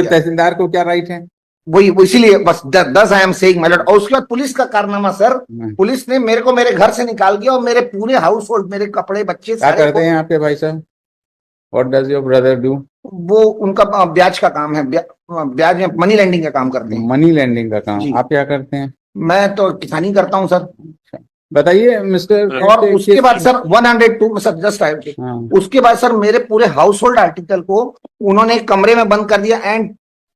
किया। तहसीलदार को क्या राइट है? वही इसीलिए बस 10 I am saying my Lord. और उसके बाद पुलिस का कारनामा सर, पुलिस ने मेरे को मेरे घर से निकाल दिया और मेरे पूरे हाउस होल्ड, मेरे कपड़े, बच्चे क्या सारे करते हैं आपके भाई साहब? What does your brother do? वो उनका ब्याज का काम है, ब्याज में मनी लेंडिंग का काम करते हैं। मनी लेंडिंग का काम। जी। आप क्या करते हैं? मैं तो किसानी करता हूँ सर। बताइए मिस्टर। और उसके बाद सर 102 सर जस्ट हाँ। उसके बाद सर मेरे पूरे हाउस होल्ड आर्टिकल को उन्होंने एक कमरे में बंद कर दिया and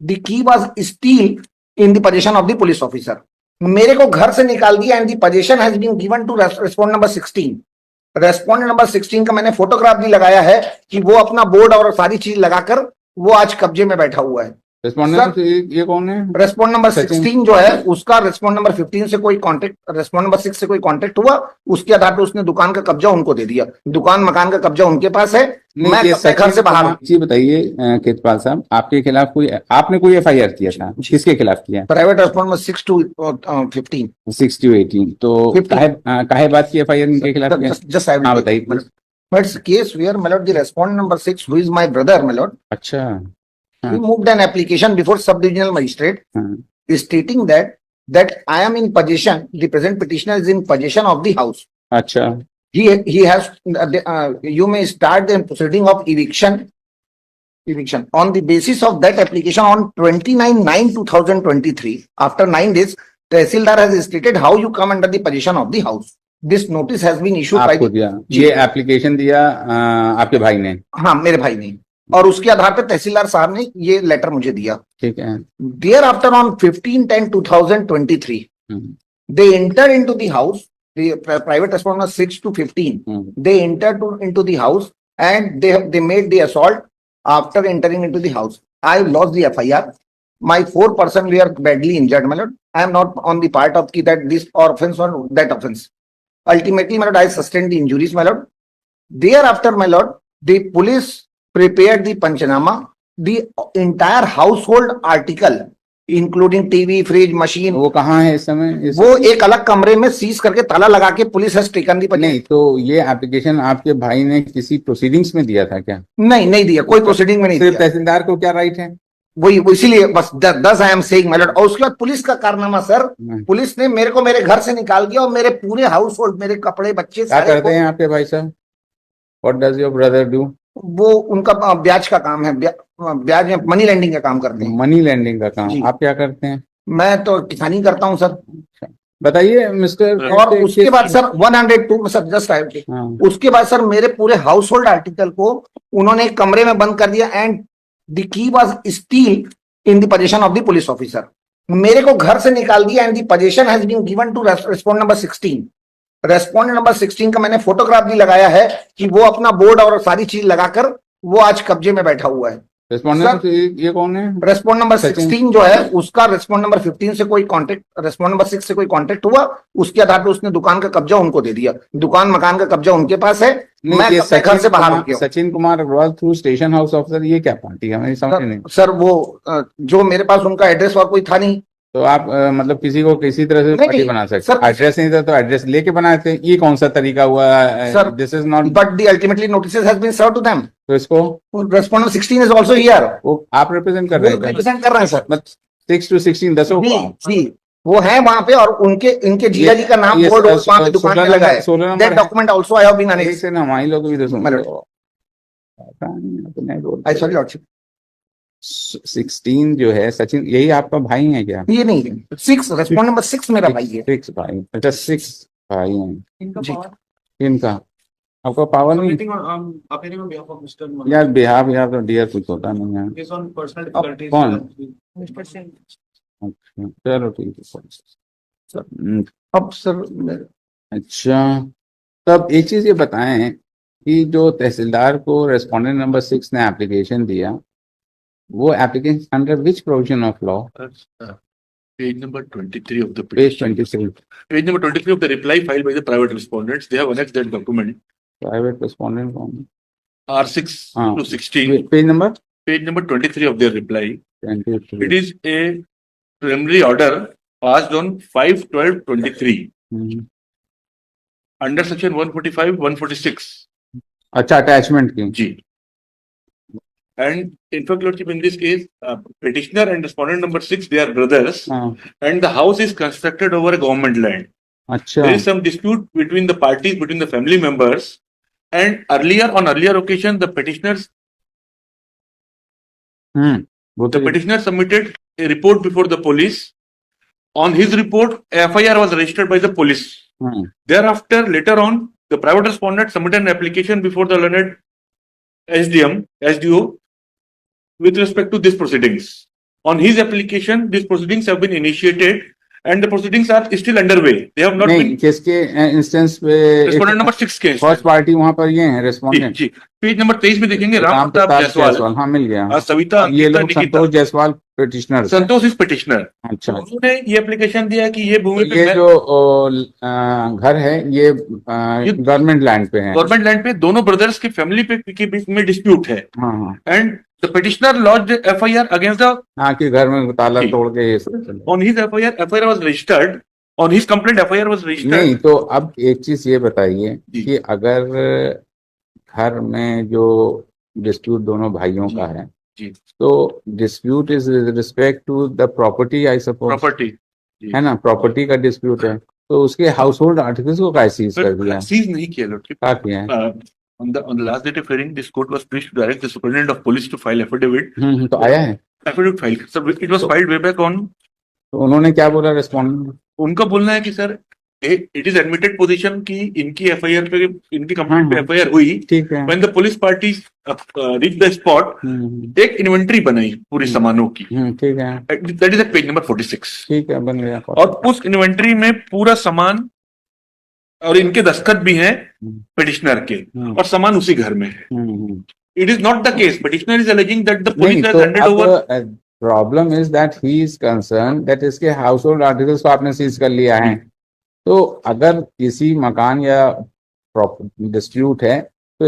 the key was still in the position of the police officer. मेरे को घर से निकाल दिया and the position has been given to respondent number 16। Respondent number 16 का मैंने फोटोग्राफ भी लगाया है कि वो अपना बोर्ड और सारी चीज लगाकर वो आज कब्जे में बैठा हुआ है। रेस्पोंडेंट ये कौन है? रेस्पोंड नंबर 16 जो है उसका रेस्पोंड नंबर 15 से कोई कांटेक्ट, रेस्पोंड नंबर 6 से कोई कांटेक्ट हुआ, उसके आधार पर उसने दुकान का कब्जा उनको दे दिया। दुकान मकान का कब्जा उनके पास है। मैं घर से बाहर हूं। जी बताइए केतपाल साहब, आपके खिलाफ कोई, आपने कोई एफआईआर किया था? किसके खिलाफ किया? Private respond number 6 to 15। 6 to 18। तो काहे बात की एफआईआर इनके खिलाफ किया? जस्ट आई विल बताइए। But it's case where my lord the respond number 6 who is my brother my lord. अच्छा। He moved an application before sub-divisional magistrate stating that I am in possession, the present petitioner is in possession of the house. अच्छा। He has you may start the proceeding of eviction on the basis of that application on 29/9/2023. After 9 days, Tehsildar has stated how you come under the possession of the house. This notice has been issued by ये application दिया आपके भाई ने? हाँ, मेरे भाई ने। और उसके आधार पर तहसीलदार साहब ने ये लेटर मुझे दिया। ठीक है। Thereafter on 15/10/2023 they entered into the house, the private responder 6 to 15 they entered into the house and they made the assault. After entering into the house, I lost the FIR. My 4 persons were badly injured, my lord. I am not on the part of that this offense or that offense. Ultimately, my lord, I sustained the injuries, my lord. Thereafter, my lord, the police prepared the Panchanama, the entire household article, including TV, fridge, machine. वो कहाँ है इस समय? वो एक अलग कमरे में सीज करके ताला लगा के पुलिस has taken the नहीं, तो ये एप्लीकेशन आपके भाई ने किसी प्रोसीडिंग्स में दिया था क्या? नहीं दिया, कोई प्रोसीडिंग में नहीं दिया। तहसीलदार को क्या राइट है? वही इसीलिए बस 10 I am saying my Lord. और उसके बाद पुलिस का कारनामा सर, पुलिस ने मेरे को मेरे घर से निकाल दिया और मेरे पूरे हाउस होल्ड, मेरे कपड़े, बच्चे क्या करते हैं आपके भाई साहब? What does your brother do? वो उनका ब्याज का काम है, ब्याज में मनी लेंडिंग का काम करते हैं। मनी लेंडिंग का काम। आप क्या करते हैं? मैं तो किसानी करता हूँ सर। बताइए मिस्टर। और उसके बाद सर 102 सर जस्ट उसके बाद सर मेरे पूरे हाउस होल्ड आर्टिकल को उन्होंने एक कमरे में बंद कर दिया and the key was still in the position of the police officer. मेरे को घर से निकाल दिया and the position has been given to respondent number 16। Respondent number 16 का मैंने फोटोग्राफ भी लगाया है कि वो अपना बोर्ड और सारी चीज लगाकर वो आज कब्जे में बैठा हुआ है। रेस्पोंडेंट ये कौन है? रेस्पोंड नंबर 16 जो है उसका रेस्पोंड नंबर 15 से कोई कांटेक्ट, रेस्पोंड नंबर 6 से कोई कांटेक्ट हुआ, उसके आधार पर उसने दुकान का कब्जा उनको दे दिया। दुकान मकान का कब्जा उनके पास है। मैं घर से बाहर हूं। Sachin Kumar Agarwal through station house officer, ये क्या पार्टी है? मेरी समझ नहीं सर। वो जो मेरे पास उनका एड्रेस और कोई था नहीं, तो आप मतलब किसी को किसी तरह से पार्टी बना सकते? एड्रेस नहीं था तो एड्रेस लेके बनाए थे, ये कौन सा तरीका हुआ? Sir this is not, but the ultimately notices has been served to them. तो इसको रेस्पोंडेंट 16 इज आल्सो हियर। वो आप रिप्रेजेंट कर रहे हैं? रिप्रेजेंट कर रहे हैं सर। 6 to 16 10 जी वो है वहां पे और इनके जीजा जी का नाम बोर्ड वहां पे दुकान पे लगा है। That document also I have been annexed. ना हमारी लोग भी तो सुन आई सॉरी लॉर्डशिप। 16 जो है सचिन, यही आपका भाई है क्या? ये नहीं है 6, रेस्पोंड नंबर 6 मेरा भाई है। 6 भाई। अच्छा 6 भाई हैं इनका। आपका पावर नहीं यार? बिहार तो डियर कुछ होता नहीं है। कौन? अच्छा चलो ठीक है। अब सर अच्छा, तब एक चीज ये बताएं कि जो तहसीलदार को रेस्पोंडेंट नंबर 6 ने एप्लीकेशन दिया, वो application under which provision of law? Page number 23 of the petition. Page number 23 of the reply filed by the private respondents. They have annexed that document. Private respondent कौन? R6 to 16. Page number? Page number 23 of their reply. 23. It is a preliminary order passed on 5/12/23 under section 145, 146. अच्छा, attachment की। जी। And in fact, Lordship, in this case, petitioner and respondent number 6, they are brothers, and the house is constructed over a government land. अच्छा There is some dispute between the parties, between the family members, and on earlier occasion, the petitioners वो The तो petitioner submitted a report before the police. On his report, a FIR was registered by the police. Thereafter, later on, the private respondent submitted an application before the learned SDO, with respect to these proceedings. On his application, these proceedings have been initiated and the proceedings are still underway. They have not नहीं been. किसके instance पे Respondent number 6 के first party वहां पर ये है जी respondent जी page number 23 में देखेंगे राम राम प्रताप प्रताप जायसवाल जायसवाल हाँ मिल गया और सविता ये अंकिता लोग निकिता संतोष जायसवाल पिटिशनर संतोष इस petitioner. अच्छा उन्होंने ये एप्लीकेशन दिया कि ये भूमि पे ये जो घर है ये गवर्नमेंट लैंड पे है गवर्नमेंट लैंड पे दोनों ब्रदर्स की फैमिली पे के बीच में डिस्प्यूट है हाँ हाँ and the petitioner launched FIR against the हाँ कि घर में ताला जी। तोड़ के ये सब चले। On his FIR was registered on his complaint FIR was नहीं रजिस्टर्ड. तो अब एक चीज ये बताइए जी। कि अगर घर में जो डिस्प्यूट दोनों भाइयों जी। का है जी तो dispute is respect to the property I suppose property है ना प्रॉपर्टी का डिस्प्यूट है तो उसके हाउस होल्ड आर्टिकल्स को क्या सीज कर दिया सीज नहीं किया लॉर्डशिप. क्या किया है On the last date of hearing, this court was pleased to direct the superintendent of police to file affidavit. तो आया है Affidavit filed. Sir, it was filed way back on. तो उन्होंने क्या बोला रेस्पॉन्डेंट उनका बोलना है कि sir it is admitted position की इनकी एफआईआर पे इनकी कंप्लेंट पे हाँ। एफआईआर हुई. ठीक है When the police parties reached the spot, एक इन्वेंट्री बनाई पूरी सामानों की. ठीक है That is at page number 46. ठीक है बन गया और उस इन्वेंट्री में पूरा सामान और इनके दस्तखत भी हैं पिटिशनर के और सामान उसी घर में है. It is not the case. Petitioner is alleging that the नहीं police has तो handed over. Problem is that he is concern that इसके हाउस होल्ड आर्टिकल्स को आपने सीज कर लिया है तो अगर किसी मकान या डिस्प्यूट है तो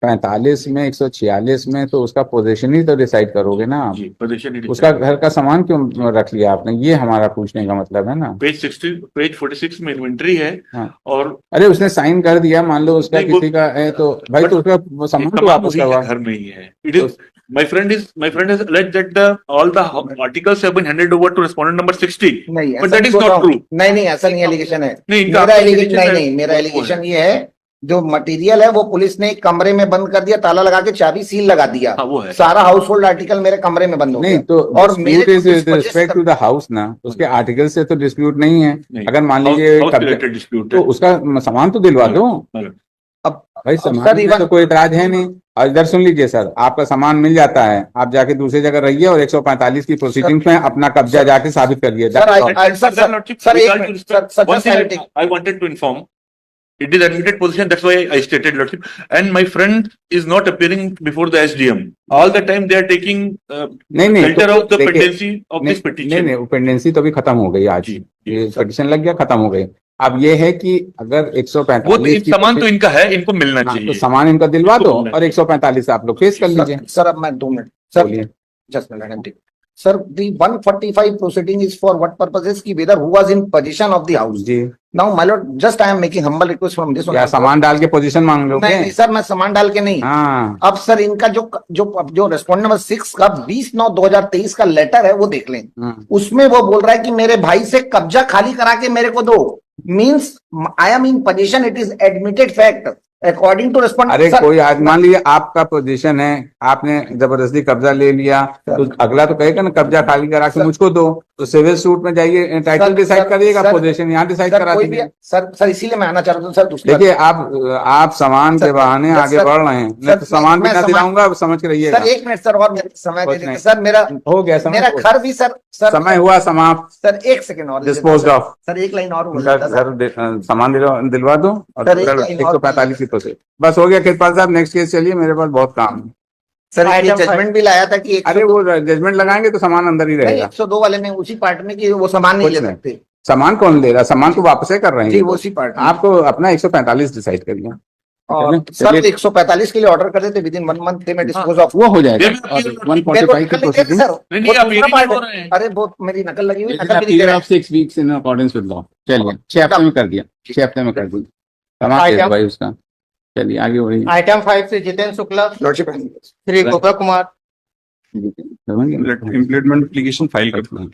145 में 146 में तो उसका पोजीशन ही तो डिसाइड करोगे ना आप जी, पोजीशन ही उसका घर का सामान क्यों रख लिया आपने ये हमारा पूछने का मतलब है ना पेज 46 में इन्वेंट्री है. हाँ। और अरे उसने साइन कर दिया मान लो उसका नहीं, वो- किसी का है तो भाई तो उसका वो सामान तो तमाम वापस उसी करवा के घर में ही है. It is my friend has alleged that all the articles have been handed over to respondent number 60. नहीं But ऐसा that is बोल not रहा हूँ। true. नहीं नहीं ऐसा नहीं एलिगेशन है नहीं, इनका मेरा allegation एलिगेशन नहीं है, नहीं मेरा वो एलिगेशन ये है जो मटेरियल है वो पुलिस ने एक कमरे में बंद कर दिया ताला लगा के चाबी सील लगा दिया हाँ, वो है. सारा हाउस होल्ड आर्टिकल मेरे कमरे में बंद हो नहीं गया तो और मेरे डिस्प्यूट को इज इस वजह से रिस्पेक्ट टू द हाउस ना उसके आर्टिकल से तो डिस्प्यूट नहीं है नहीं, अगर मान House- लीजिए house कब्जा related dispute तो है. उसका सामान तो दिलवा दो अब भाई सर, सामान में इवन- तो कोई इतराज है नहीं और इधर सुन लीजिए सर आपका सामान मिल जाता है आप जाके दूसरी जगह रहिए और 145 की प्रोसीडिंग्स में अपना कब्जा जाके साबित करिए सर, सर, एक minute, sir, One just thing I will take- I wanted to inform. It is admitted position. That's why I stated, Lordship. And my friend is not appearing before the SDM. All the time they are taking नहीं नहीं shelter तो of the देखिए, pendency of नहीं this नहीं petition. नहीं pendency तो अभी खत्म हो गई आज जी, जी, ये सर। पिटिशन लग गया खत्म हो गई अब ये है कि अगर वो 145 की सामान तो इनका है, इनको मिलना हाँ, तो चाहिए. सामान इनका दिलवा इनको दो मिलना और 145 आप लोग फेस कर लीजिए सर अब मैं 2 मिनट सर बोलिए just a minute, I'm taking- Sir, the 145 proceeding is for what purposes? Ki whether who was in possession of the house. जी Now, my lord, just I am making humble request from this one. या सामान डाल के position मांग नहीं, लोगे नहीं sir मैं सामान डाल के नहीं हाँ अब सर इनका जो रेस्पोंडेंट नंबर 6 का 20/9/2023 का लेटर है वो देख लें उसमें वो बोल रहा है कि मेरे भाई से कब्जा खाली करा के मेरे को दो means I am in position it is admitted fact according to respondent अरे कोई आज मान लीजिए आपका पोजीशन है आपने जबरदस्ती कब्जा ले लिया तो अगला तो कहेगा ना कब्जा खाली करा के मुझको दो तो सिविल सूट में जाइए टाइटल डिसाइड करिएगा पोजीशन यहाँ डिसाइड करा कोई भी दीजिए सर इसीलिए मैं आना चाह रहा हूँ सर दूसरा देखिए आप सामान के बहाने आगे बढ़ रहे हैं मैं तो सामान भी ना दिलाऊंगा अब समझ के रहिएगा सर 1 मिनट सर और समय दे कुछ देते नहीं। सर मेरा हो गया समय मेरा घर भी सर समय हुआ समाप्त सर 1 सेकंड और डिस्पोज ऑफ सर एक लाइन और बोल उनका देता सर घर सामान दिलवा दो और सर, एक लाइन और 145 की प्रोसेस बस हो गया कृपाल साहब नेक्स्ट केस चलिए मेरे पास बहुत काम है सर ये जजमेंट भी लाया था कि अरे वो जजमेंट लगाएंगे तो सामान अंदर ही रहेगा 102 वाले में उसी पार्ट में कि वो सामान नहीं कुछ ले नहीं। सकते सामान कौन ले रहा सामान तो वापस कर रहे जी हैं वो उसी पार्ट में आपको अपना 145 डिसाइड करिए और सर 145 के लिए ऑर्डर कर देते विद इन 1 मंथ में डिस्पोज ऑफ वो हो जाएगा ये भी और अपनी- 145 की प्रोसीडिंग सर नहीं, नहीं, आप ये नहीं बोल रहे हैं. अरे वो मेरी नकल लगी हुई नकल भी नहीं of 6 weeks in accordance with law चलिए 6 हफ्ते में कर दिया 6 हफ्ते में कर दिया तमाम केस भाई उसका चलिए आगे बढ़िए। आइटम 5 से जितेंद्र शुक्ला, Lordship, श्री गोपाल कुमार। समझ गए? इम्प्लीमेंट एप्लीकेशन फाइल करना है।